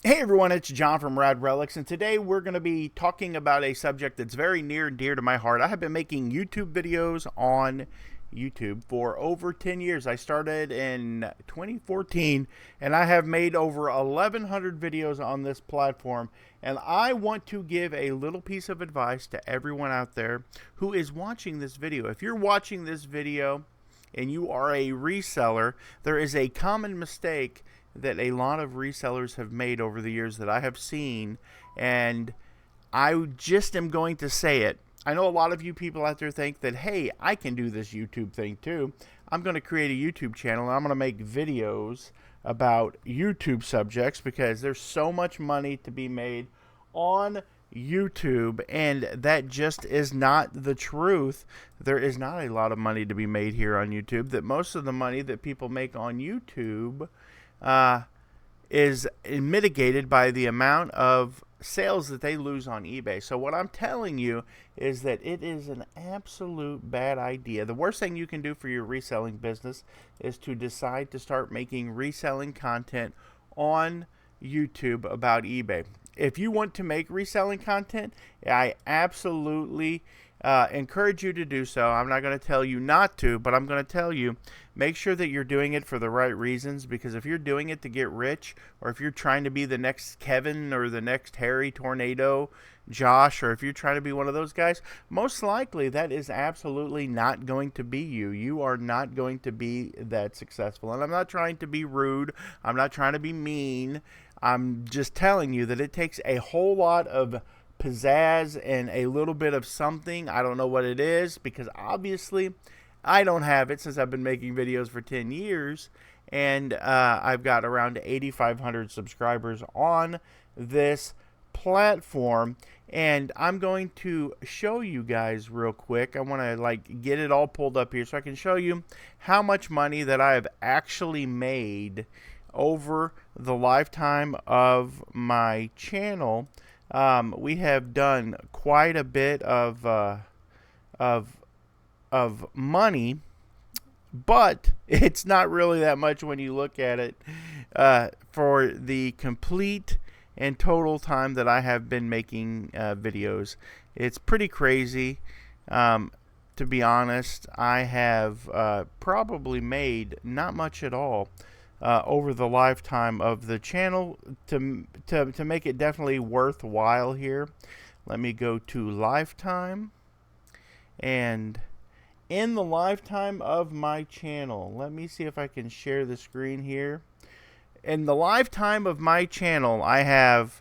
Hey everyone, it's John from RELICS, and today we're going to be talking about a subject that's very near and dear to my heart. I have been making YouTube videos on YouTube for over 10 years. I started in 2014, and I have made over 1,100 videos on this platform. And I want to give a little piece of advice to everyone out there who is watching this video. If you're watching this video and you are a reseller, there is a common mistake that a lot of resellers have made over the years that I have seen, and I just am going to say it. I know a lot of you people out there think that, hey, I can do this YouTube thing too. I'm going to create a YouTube channel and I'm going to make videos about YouTube subjects because there's so much money to be made on YouTube, and that just is not the truth. There is not a lot of money to be made here on YouTube. That most of the money that people make on YouTube uh, is mitigated by the amount of sales that they lose on eBay. So what I'm telling you is that it is an absolute bad idea. The worst thing you can do for your reselling business is to decide to start making reselling content on YouTube about eBay. If you want to make reselling content, I absolutely encourage you to do so. I'm not going to tell you not to, but I'm going to tell you, make sure that you're doing it for the right reasons, because if you're doing it to get rich, or if you're trying to be the next Kevin or the next Harry Tornado Josh, or if you're trying to be one of those guys, most likely that is absolutely not going to be you. You are not going to be that successful. And I'm not trying to be rude. I'm not trying to be mean. I'm just telling you that it takes a whole lot of pizzazz and a little bit of something. I don't know what it is, because obviously I don't have it since I've been making videos for 10 years. And I've got around 8,500 subscribers on this platform. And I'm going to show you guys real quick. I want to get it all pulled up here so I can show you how much money that I have actually made over the lifetime of my channel. We have done quite a bit of money, but it's not really that much when you look at it for the complete and total time that I have been making videos. It's pretty crazy. To be honest, I have probably made not much at all over the lifetime of the channel to make it definitely worthwhile here. Let me go to lifetime, and in the lifetime of my channel, let me see if I can share the screen here. In the lifetime of my channel, I have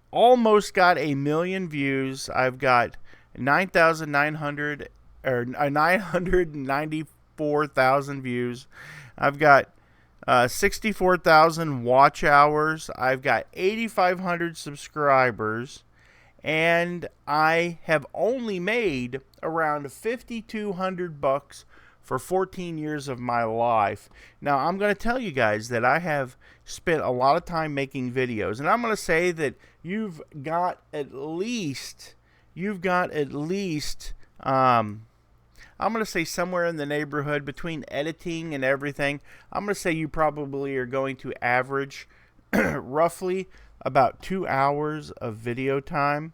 almost got 1,000,000 views. I've got 9,900 or 994,000 views. I've got 64,000 watch hours. I've got 8,500 subscribers, and I have only made around $5,200 for 14 years of my life. Now, I'm going to tell you guys that I have spent a lot of time making videos, and I'm going to say that you've got at least I'm going to say somewhere in the neighborhood between editing and everything. I'm going to say you probably are going to average roughly about 2 hours of video time.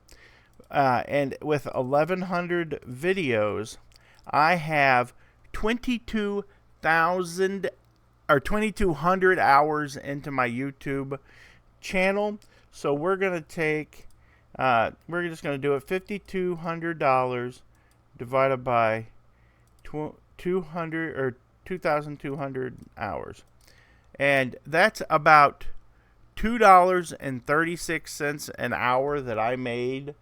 And with 1,100 videos, I have 22,000 or 2,200 hours into my YouTube channel. So we're going to we're just going to do it $5,200 divided by 200 or 2,200 hours, and that's about $2.36 an hour that I made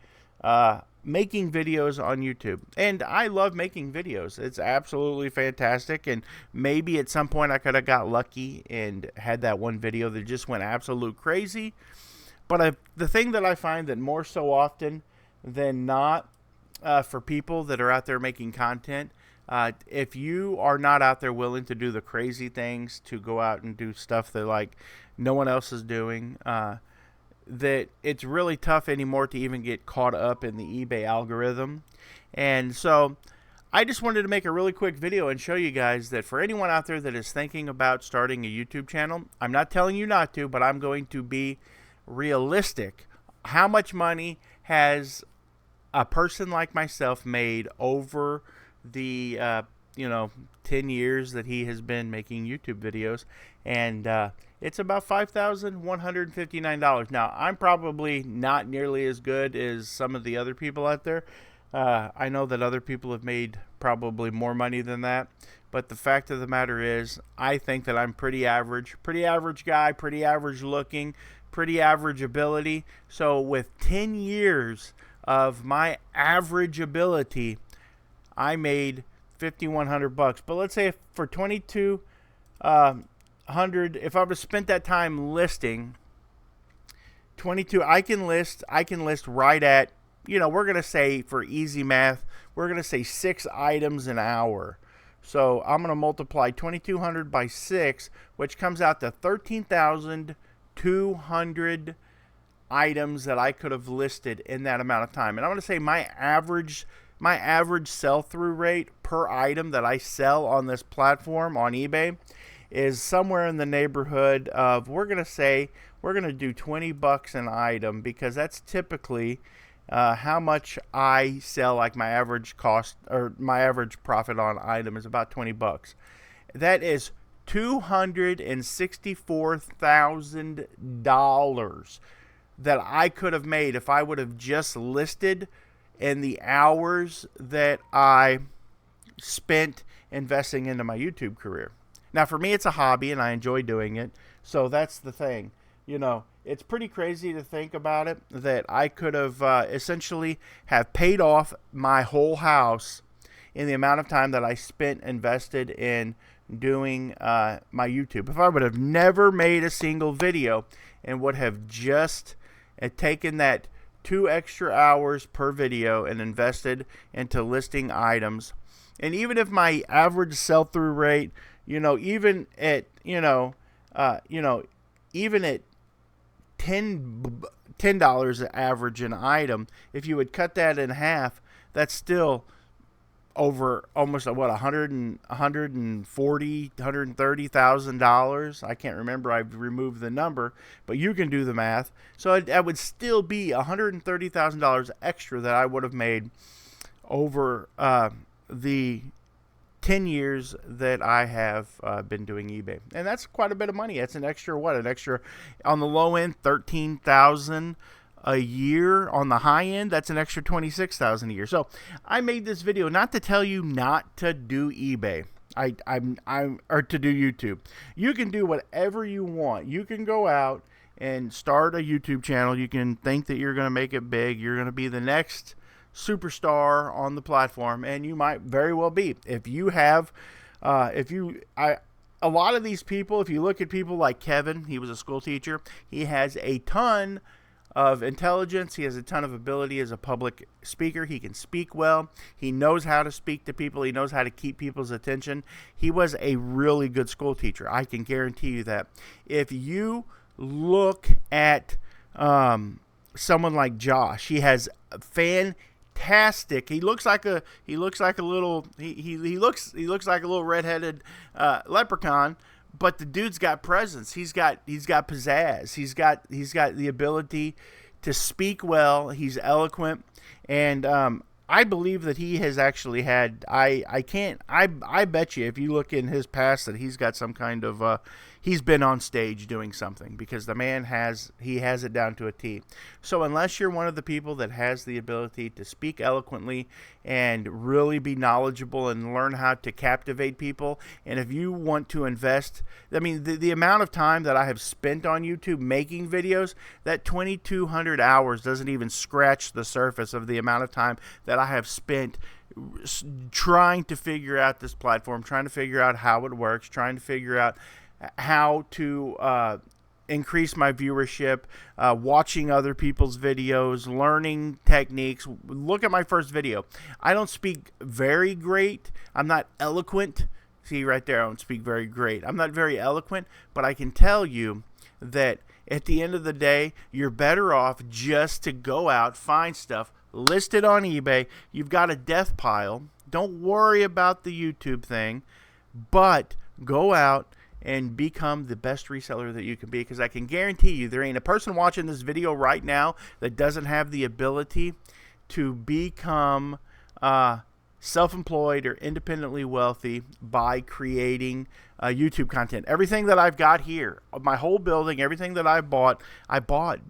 making videos on YouTube. And I love making videos. It's absolutely fantastic, and maybe at some point I could have got lucky and had that one video that just went absolute crazy. But the thing that I find that more so often than not, for people that are out there making content, if you are not out there willing to do the crazy things, to go out and do stuff that no one else is doing, that it's really tough anymore to even get caught up in the eBay algorithm. And so I just wanted to make a really quick video and show you guys that for anyone out there that is thinking about starting a YouTube channel, I'm not telling you not to, but I'm going to be realistic. How much money has a person like myself made over the 10 years that he has been making YouTube videos? And it's about $5,159. Now, I'm probably not nearly as good as some of the other people out there. I know that other people have made probably more money than that, but the fact of the matter is, I think that I'm pretty average guy, pretty average looking, pretty average ability. So with 10 years of my average ability, I made $5,100. But let's say for 2,200, if I would have spent that time listing 22, I can list right at, we're going to say, for easy math, we're going to say 6 items an hour. So I'm going to multiply 2,200 by 6, which comes out to 13,200 items that I could have listed in that amount of time. And I'm going to say my average sell-through rate per item that I sell on this platform on eBay is somewhere in the neighborhood of, we're going to do $20 an item, because that's typically how much I sell. Like my average cost, or my average profit on item, is about $20. That is $264,000 that I could have made if I would have just listed in the hours that I spent investing into my YouTube career. Now, for me, it's a hobby and I enjoy doing it. So that's the thing. It's pretty crazy to think about it, that I could have essentially have paid off my whole house in the amount of time that I spent invested in doing my YouTube. If I would have never made a single video and would have just taken that 2 extra hours per video and invested into listing items, and even if my average sell-through rate, even at $10 average an item, if you would cut that in half, that's still over almost $130,000. I can't remember, I've removed the number, but you can do the math. So that would still be $130,000 extra that I would have made over the 10 years that I have been doing eBay. And that's quite a bit of money. That's an extra, on the low end, $13,000 a year. On the high end, that's an extra $26,000 a year. So I made this video not to tell you not to do eBay. Or to do YouTube. You can do whatever you want. You can go out and start a YouTube channel. You can think that you're going to make it big. You're going to be the next superstar on the platform, and you might very well be. If you have, a lot of these people, if you look at people like Kevin, he was a school teacher. He has a ton of intelligence. He has a ton of ability as a public speaker. He can speak well. He knows how to speak to people. He knows how to keep people's attention. He was a really good school teacher. I can guarantee you that. If you look at someone like Josh, he has fantastic. He looks like a little redheaded leprechaun, but the dude's got presence. He's got pizzazz. He's got the ability to speak well. He's eloquent, and I believe that he has actually had. I bet you if you look in his past that he's got some kind of he's been on stage doing something, because the man has it down to a T. So unless you're one of the people that has the ability to speak eloquently and really be knowledgeable and learn how to captivate people, and if you want to invest, I mean, the amount of time that I have spent on YouTube making videos, that 2,200 hours doesn't even scratch the surface of the amount of time that I have spent trying to figure out this platform, trying to figure out how it works, trying to figure out how to increase my viewership, watching other people's videos, learning techniques. Look at my first video. I don't speak very great. I'm not eloquent. See right there, I don't speak very great. I'm not very eloquent, but I can tell you that at the end of the day, you're better off just to go out, find stuff, list it on eBay. You've got a death pile. Don't worry about the YouTube thing, but go out and become the best reseller that you can be, because I can guarantee you there ain't a person watching this video right now that doesn't have the ability to become self-employed or independently wealthy by creating YouTube content. Everything that I've got here, my whole building, everything that I bought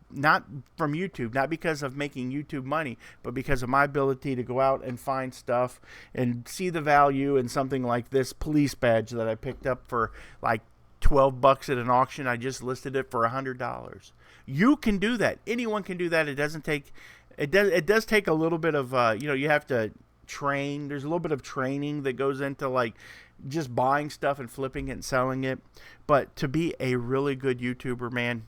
not from YouTube, not because of making YouTube money, but because of my ability to go out and find stuff and see the value in something like this police badge that I picked up for like 12 bucks at an auction. I just listed it for $100. You can do that. Anyone can do that. It does take a little bit of you have to train. There's a little bit of training that goes into like just buying stuff and flipping it and selling it. But to be a really good YouTuber, man,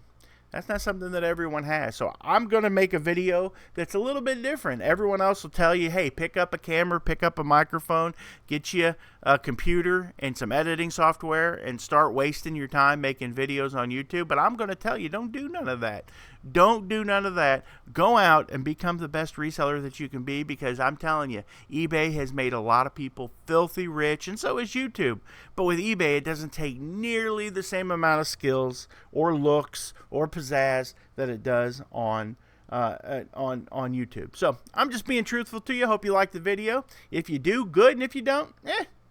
that's not something that everyone has. So I'm going to make a video that's a little bit different. Everyone else will tell you, hey, pick up a camera, pick up a microphone, get you a computer and some editing software and start wasting your time making videos on YouTube. But I'm going to tell you, don't do none of that. Don't do none of that. Go out and become the best reseller that you can be, because I'm telling you, eBay has made a lot of people filthy rich, and so is YouTube. But with eBay, it doesn't take nearly the same amount of skills or looks or pizzazz that it does on YouTube. So I'm just being truthful to you. Hope you like the video. If you do, good, and if you don't,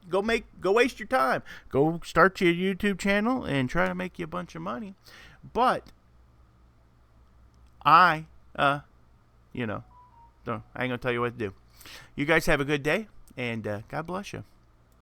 go waste your time. Go start your YouTube channel and try to make you a bunch of money. But I ain't gonna tell you what to do. You guys have a good day, and God bless you.